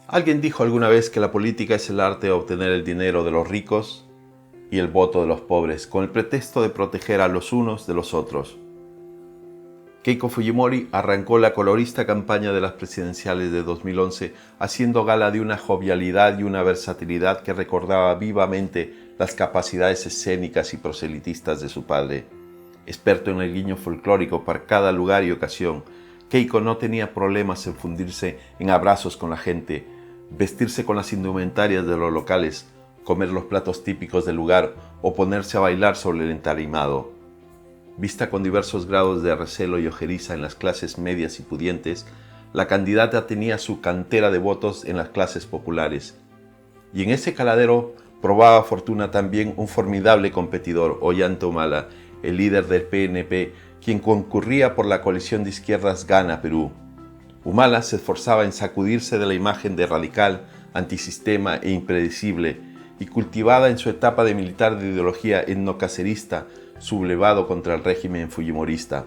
Alguien dijo alguna vez que la política es el arte de obtener el dinero de los ricos y el voto de los pobres, con el pretexto de proteger a los unos de los otros. Keiko Fujimori arrancó la colorista campaña de las presidenciales de 2011 haciendo gala de una jovialidad y una versatilidad que recordaba vivamente las capacidades escénicas y proselitistas de su padre. Experto en el guiño folclórico para cada lugar y ocasión, Keiko no tenía problemas en fundirse en abrazos con la gente, vestirse con las indumentarias de los locales, comer los platos típicos del lugar o ponerse a bailar sobre el entarimado. Vista con diversos grados de recelo y ojeriza en las clases medias y pudientes, la candidata tenía su cantera de votos en las clases populares. Y en ese caladero probaba fortuna también un formidable competidor, Ollanta Humala, el líder del PNP, quien concurría por la coalición de izquierdas Gana Perú. Humala se esforzaba en sacudirse de la imagen de radical, antisistema e impredecible, y cultivada en su etapa de militar de ideología etnocacerista, sublevado contra el régimen fujimorista,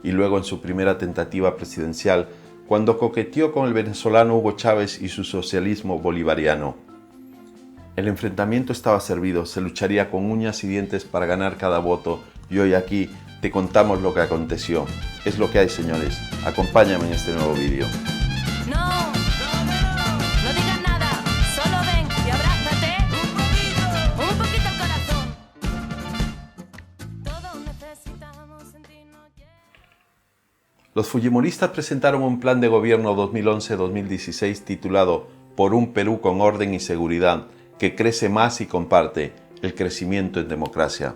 y luego en su primera tentativa presidencial, cuando coqueteó con el venezolano Hugo Chávez y su socialismo bolivariano. El enfrentamiento estaba servido, se lucharía con uñas y dientes para ganar cada voto, y hoy aquí te contamos lo que aconteció. Es lo que hay, señores. Acompáñame en este nuevo vídeo. No digas nada, solo ven y abrázate un poquito el corazón. Todos necesitamos sentirnos. Los fujimoristas presentaron un plan de gobierno 2011-2016 titulado Por un Perú con orden y seguridad, que crece más y comparte el crecimiento en democracia.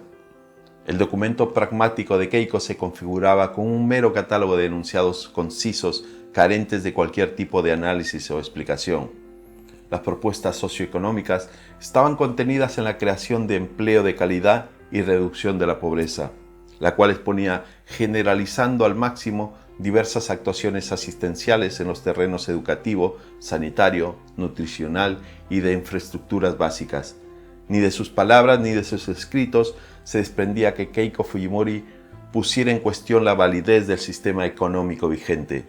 El documento pragmático de Keiko se configuraba con un mero catálogo de enunciados concisos, carentes de cualquier tipo de análisis o explicación. Las propuestas socioeconómicas estaban contenidas en la creación de empleo de calidad y reducción de la pobreza, la cual exponía, generalizando al máximo, diversas actuaciones asistenciales en los terrenos educativo, sanitario, nutricional y de infraestructuras básicas. Ni de sus palabras ni de sus escritos se desprendía que Keiko Fujimori pusiera en cuestión la validez del sistema económico vigente,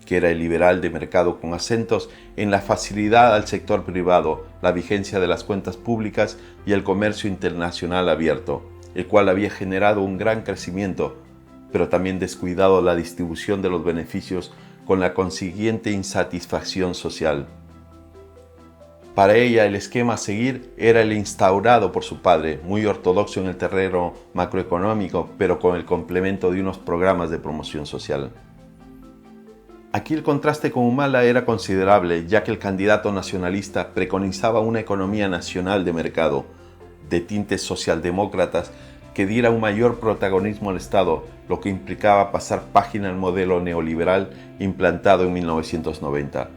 que era el liberal de mercado con acentos en la facilidad al sector privado, la vigencia de las cuentas públicas y el comercio internacional abierto, el cual había generado un gran crecimiento, pero también descuidado la distribución de los beneficios con la consiguiente insatisfacción social. Para ella el esquema a seguir era el instaurado por su padre, muy ortodoxo en el terreno macroeconómico, pero con el complemento de unos programas de promoción social. Aquí el contraste con Humala era considerable, ya que el candidato nacionalista preconizaba una economía nacional de mercado, de tintes socialdemócratas, que diera un mayor protagonismo al Estado, lo que implicaba pasar página al modelo neoliberal implantado en 1990.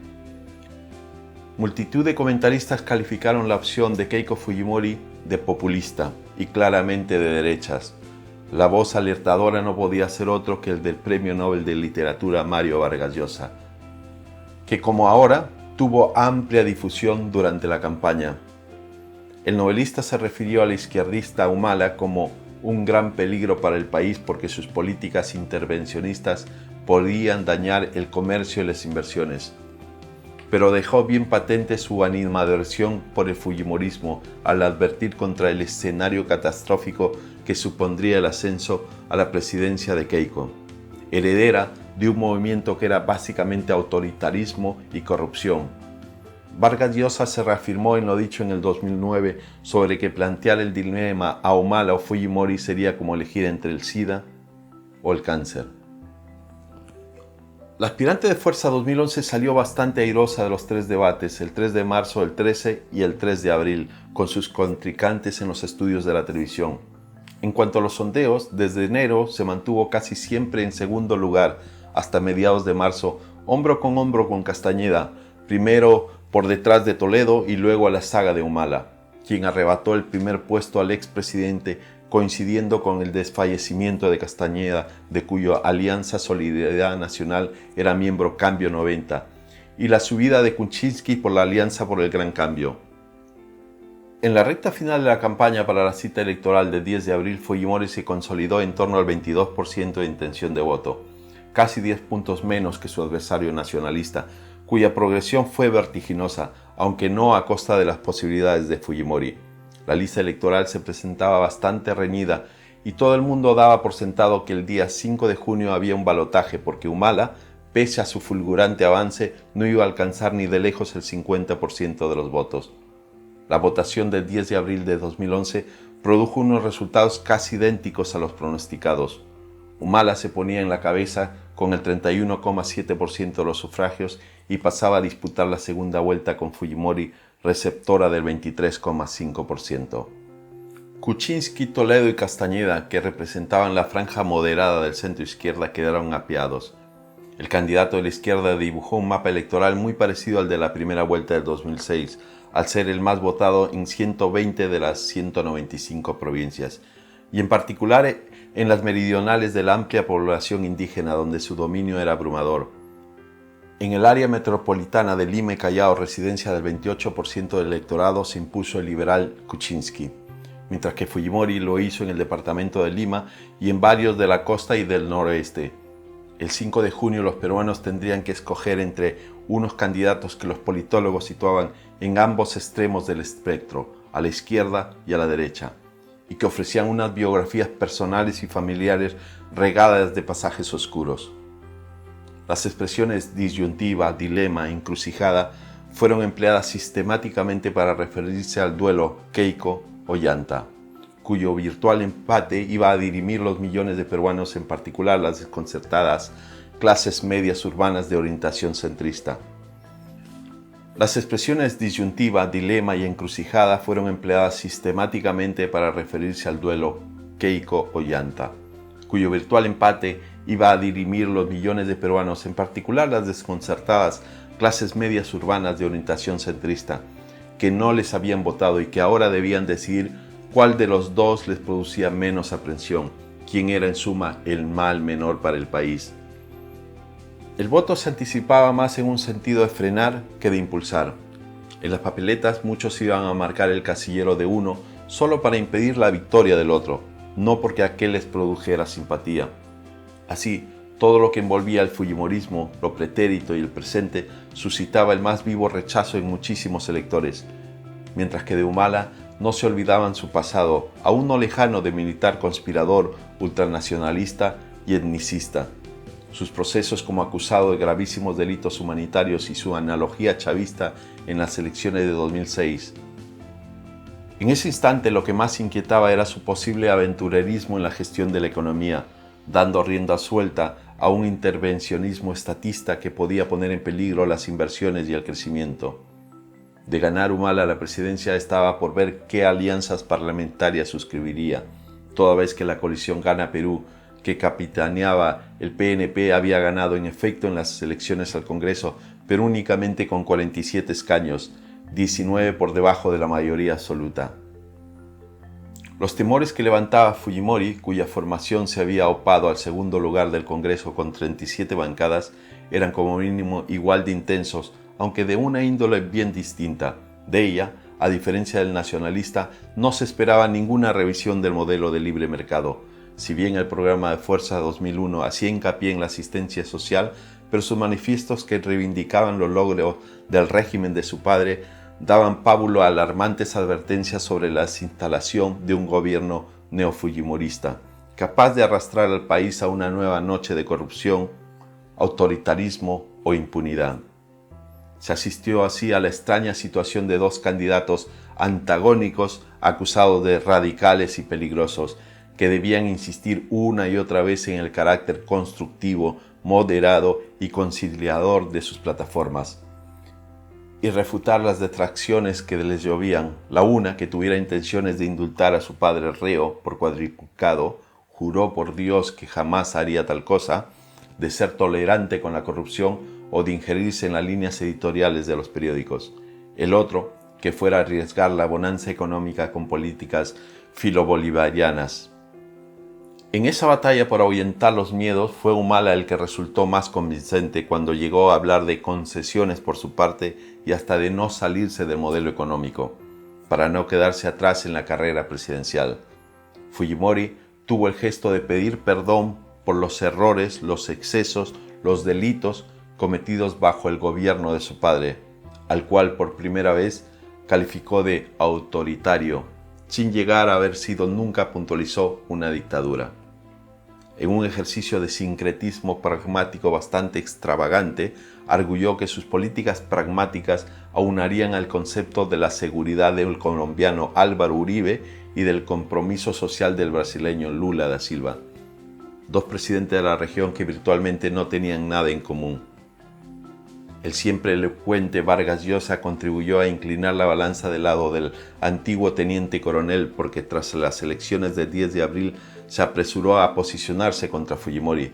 Multitud de comentaristas calificaron la opción de Keiko Fujimori de populista y claramente de derechas. La voz alertadora no podía ser otro que el del Premio Nobel de Literatura Mario Vargas Llosa, que como ahora tuvo amplia difusión durante la campaña. El novelista se refirió al izquierdista Humala como un gran peligro para el país porque sus políticas intervencionistas podían dañar el comercio y las inversiones. Pero dejó bien patente su animadversión por el fujimorismo al advertir contra el escenario catastrófico que supondría el ascenso a la presidencia de Keiko, heredera de un movimiento que era básicamente autoritarismo y corrupción. Vargas Llosa se reafirmó en lo dicho en el 2009 sobre que plantear el dilema a Humala o Fujimori sería como elegir entre el SIDA o el cáncer. La aspirante de Fuerza 2011 salió bastante airosa de los tres debates, el 3 de marzo, el 13 y el 3 de abril, con sus contrincantes en los estudios de la televisión. En cuanto a los sondeos, desde enero se mantuvo casi siempre en segundo lugar, hasta mediados de marzo, hombro con Castañeda, primero por detrás de Toledo y luego a la saga de Humala, quien arrebató el primer puesto al expresidente coincidiendo con el desfallecimiento de Castañeda, de cuyo Alianza Solidaridad Nacional era miembro Cambio 90, y la subida de Kuczynski por la Alianza por el Gran Cambio. En la recta final de la campaña para la cita electoral del 10 de abril, Fujimori se consolidó en torno al 22% de intención de voto, casi 10 puntos menos que su adversario nacionalista, cuya progresión fue vertiginosa, aunque no a costa de las posibilidades de Fujimori. La lista electoral se presentaba bastante reñida y todo el mundo daba por sentado que el día 5 de junio había un balotaje porque Humala, pese a su fulgurante avance, no iba a alcanzar ni de lejos el 50% de los votos. La votación del 10 de abril de 2011 produjo unos resultados casi idénticos a los pronosticados. Humala se ponía en la cabeza con el 31,7% de los sufragios y pasaba a disputar la segunda vuelta con Fujimori, receptora del 23,5%. Kuczynski, Toledo y Castañeda, que representaban la franja moderada del centro-izquierda, quedaron apeados. El candidato de la izquierda dibujó un mapa electoral muy parecido al de la primera vuelta del 2006, al ser el más votado en 120 de las 195 provincias, y en particular en las meridionales de la amplia población indígena, donde su dominio era abrumador. En el área metropolitana de Lima y Callao, residencia del 28% del electorado, se impuso el liberal Kuczynski, mientras que Fujimori lo hizo en el departamento de Lima y en varios de la costa y del noroeste. El 5 de junio los peruanos tendrían que escoger entre unos candidatos que los politólogos situaban en ambos extremos del espectro, a la izquierda y a la derecha, y que ofrecían unas biografías personales y familiares regadas de pasajes oscuros. Las expresiones disyuntiva, dilema e encrucijada fueron empleadas sistemáticamente para referirse al duelo Keiko-Ollanta, cuyo virtual empate iba a dirimir los millones de peruanos, en particular las desconcertadas clases medias urbanas de orientación centrista. Las expresiones disyuntiva, dilema y encrucijada fueron empleadas sistemáticamente para referirse al duelo Keiko-Ollanta, cuyo virtual empate iba a dirimir los millones de peruanos, en particular las desconcertadas clases medias urbanas de orientación centrista, que no les habían votado y que ahora debían decidir cuál de los dos les producía menos aprensión, quién era en suma el mal menor para el país. El voto se anticipaba más en un sentido de frenar que de impulsar. En las papeletas muchos iban a marcar el casillero de uno solo para impedir la victoria del otro, no porque aquel les produjera simpatía. Así, todo lo que envolvía el fujimorismo, lo pretérito y el presente, suscitaba el más vivo rechazo en muchísimos electores, mientras que de Humala no se olvidaban su pasado, aún no lejano, de militar conspirador, ultranacionalista y etnicista, sus procesos como acusado de gravísimos delitos humanitarios y su analogía chavista en las elecciones de 2006. En ese instante lo que más inquietaba era su posible aventurerismo en la gestión de la economía, dando rienda suelta a un intervencionismo estatista que podía poner en peligro las inversiones y el crecimiento. De ganar Humala la presidencia estaba por ver qué alianzas parlamentarias suscribiría, toda vez que la coalición Gana Perú, que capitaneaba el PNP, había ganado en efecto en las elecciones al Congreso, pero únicamente con 47 escaños, 19 por debajo de la mayoría absoluta. Los temores que levantaba Fujimori, cuya formación se había opado al segundo lugar del Congreso con 37 bancadas, eran como mínimo igual de intensos, aunque de una índole bien distinta. De ella, a diferencia del nacionalista, no se esperaba ninguna revisión del modelo de libre mercado. Si bien el programa de Fuerza 2001 hacía hincapié en la asistencia social, pero sus manifiestos que reivindicaban los logros del régimen de su padre daban pábulo a alarmantes advertencias sobre la instalación de un gobierno neofujimorista, capaz de arrastrar al país a una nueva noche de corrupción, autoritarismo o impunidad. Se asistió así a la extraña situación de dos candidatos antagónicos acusados de radicales y peligrosos, que debían insistir una y otra vez en el carácter constructivo, moderado y conciliador de sus plataformas, y refutar las detracciones que les llovían. La una, que tuviera intenciones de indultar a su padre reo por cuadriplicado, juró por Dios que jamás haría tal cosa, de ser tolerante con la corrupción o de ingerirse en las líneas editoriales de los periódicos. El otro, que fuera a arriesgar la bonanza económica con políticas filobolivarianas. En esa batalla por ahuyentar los miedos fue Humala el que resultó más convincente cuando llegó a hablar de concesiones por su parte y hasta de no salirse del modelo económico, para no quedarse atrás en la carrera presidencial. Fujimori tuvo el gesto de pedir perdón por los errores, los excesos, los delitos cometidos bajo el gobierno de su padre, al cual por primera vez calificó de autoritario, sin llegar a haber sido nunca, puntualizó, una dictadura. En un ejercicio de sincretismo pragmático bastante extravagante, arguyó que sus políticas pragmáticas aunarían al concepto de la seguridad del colombiano Álvaro Uribe y del compromiso social del brasileño Lula da Silva, dos presidentes de la región que virtualmente no tenían nada en común. El siempre elocuente Vargas Llosa contribuyó a inclinar la balanza del lado del antiguo teniente coronel porque tras las elecciones del 10 de abril se apresuró a posicionarse contra Fujimori.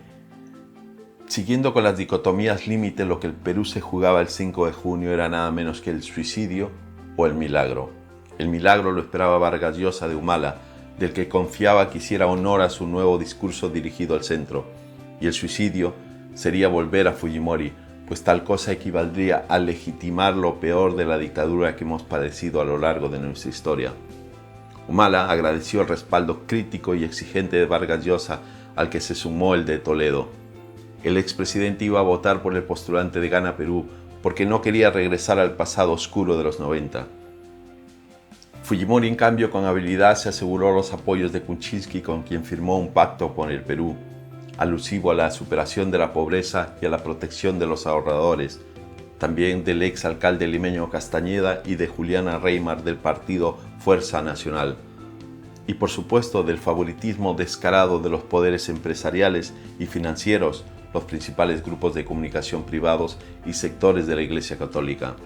Siguiendo con las dicotomías límite, lo que el Perú se jugaba el 5 de junio era nada menos que el suicidio o el milagro. El milagro lo esperaba Vargas Llosa de Humala, del que confiaba que hiciera honor a su nuevo discurso dirigido al centro, y el suicidio sería volver a Fujimori, pues tal cosa equivaldría a legitimar lo peor de la dictadura que hemos padecido a lo largo de nuestra historia. Humala agradeció el respaldo crítico y exigente de Vargas Llosa, al que se sumó el de Toledo. El expresidente iba a votar por el postulante de Gana Perú porque no quería regresar al pasado oscuro de los 90. Fujimori, en cambio, con habilidad se aseguró los apoyos de Kuczynski, con quien firmó un pacto con el Perú, alusivo a la superación de la pobreza y a la protección de los ahorradores, también del ex alcalde limeño Castañeda y de Juliana Reymar del partido Fuerza Nacional, y por supuesto del favoritismo descarado de los poderes empresariales y financieros, los principales grupos de comunicación privados y sectores de la Iglesia Católica.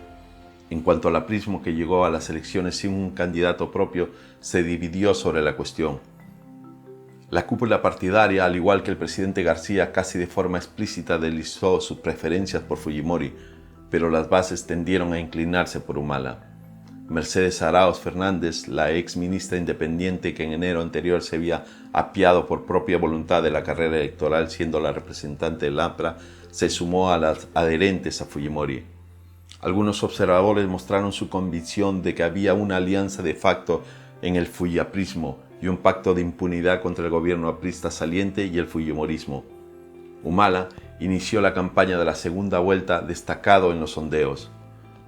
En cuanto al aprismo, que llegó a las elecciones sin un candidato propio, se dividió sobre la cuestión. La cúpula partidaria, al igual que el presidente García, casi de forma explícita deslizó sus preferencias por Fujimori, pero las bases tendieron a inclinarse por Humala. Mercedes Arauz Fernández, la ex ministra independiente que en enero anterior se había apiado por propia voluntad de la carrera electoral siendo la representante del APRA, se sumó a las adherentes a Fujimori. Algunos observadores mostraron su convicción de que había una alianza de facto en el fujaprismo y un pacto de impunidad contra el gobierno aprista saliente y el fujimorismo. Humala inició la campaña de la segunda vuelta destacado en los sondeos,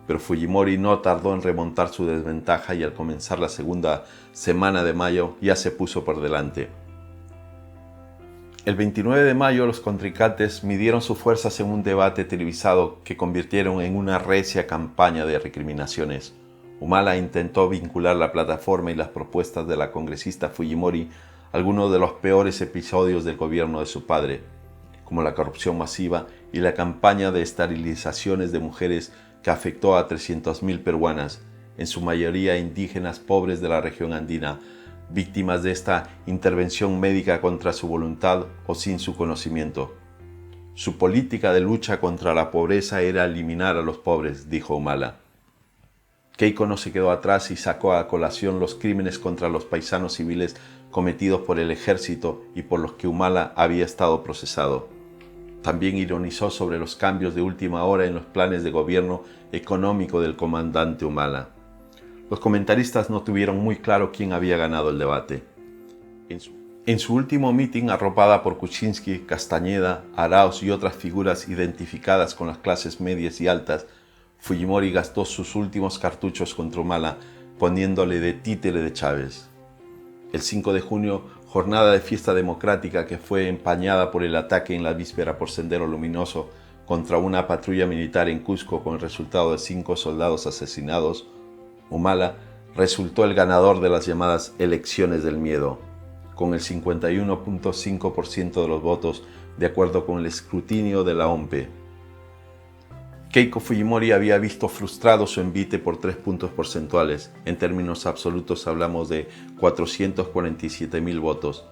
pero Fujimori no tardó en remontar su desventaja y al comenzar la segunda semana de mayo ya se puso por delante. El 29 de mayo los contrincantes midieron sus fuerzas en un debate televisado que convirtieron en una recia campaña de recriminaciones. Humala intentó vincular la plataforma y las propuestas de la congresista Fujimori a algunos de los peores episodios del gobierno de su padre, como la corrupción masiva y la campaña de esterilizaciones de mujeres que afectó a 300.000 peruanas, en su mayoría indígenas pobres de la región andina, víctimas de esta intervención médica contra su voluntad o sin su conocimiento. Su política de lucha contra la pobreza era eliminar a los pobres, dijo Humala. Keiko no se quedó atrás y sacó a colación los crímenes contra los paisanos civiles cometidos por el ejército y por los que Humala había estado procesado. También ironizó sobre los cambios de última hora en los planes de gobierno económico del comandante Humala. Los comentaristas no tuvieron muy claro quién había ganado el debate. En su último mitin, arropada por Kuczynski, Castañeda, Arauz y otras figuras identificadas con las clases medias y altas, Fujimori gastó sus últimos cartuchos contra Humala, poniéndole de títere de Chávez. El 5 de junio, jornada de fiesta democrática que fue empañada por el ataque en la víspera por Sendero Luminoso contra una patrulla militar en Cusco con el resultado de 5 soldados asesinados, Humala resultó el ganador de las llamadas elecciones del miedo, con el 51.5% de los votos de acuerdo con el escrutinio de la OMPE. Keiko Fujimori había visto frustrado su envite por 3 puntos porcentuales. En términos absolutos hablamos de 447.000 votos.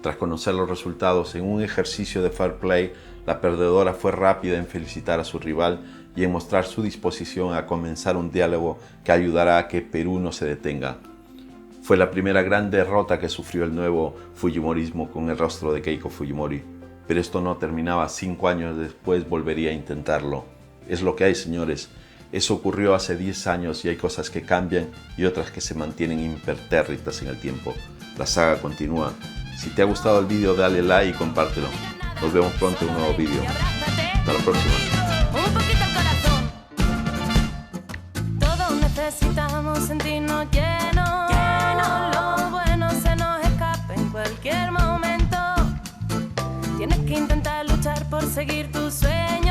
Tras conocer los resultados, en un ejercicio de fair play, la perdedora fue rápida en felicitar a su rival y en mostrar su disposición a comenzar un diálogo que ayudará a que Perú no se detenga. Fue la primera gran derrota que sufrió el nuevo Fujimorismo con el rostro de Keiko Fujimori, pero esto no terminaba. 5 años después volvería a intentarlo. Es lo que hay, señores. Eso ocurrió hace 10 años y hay cosas que cambian y otras que se mantienen impertérritas en el tiempo. La saga continúa. Si te ha gustado el vídeo, dale like y compártelo. Nos vemos pronto en un nuevo vídeo. Hasta la próxima. Necesitamos sentirnos llenos, lo bueno se nos escapa en cualquier momento. Tienes que intentar luchar por seguir tus sueños.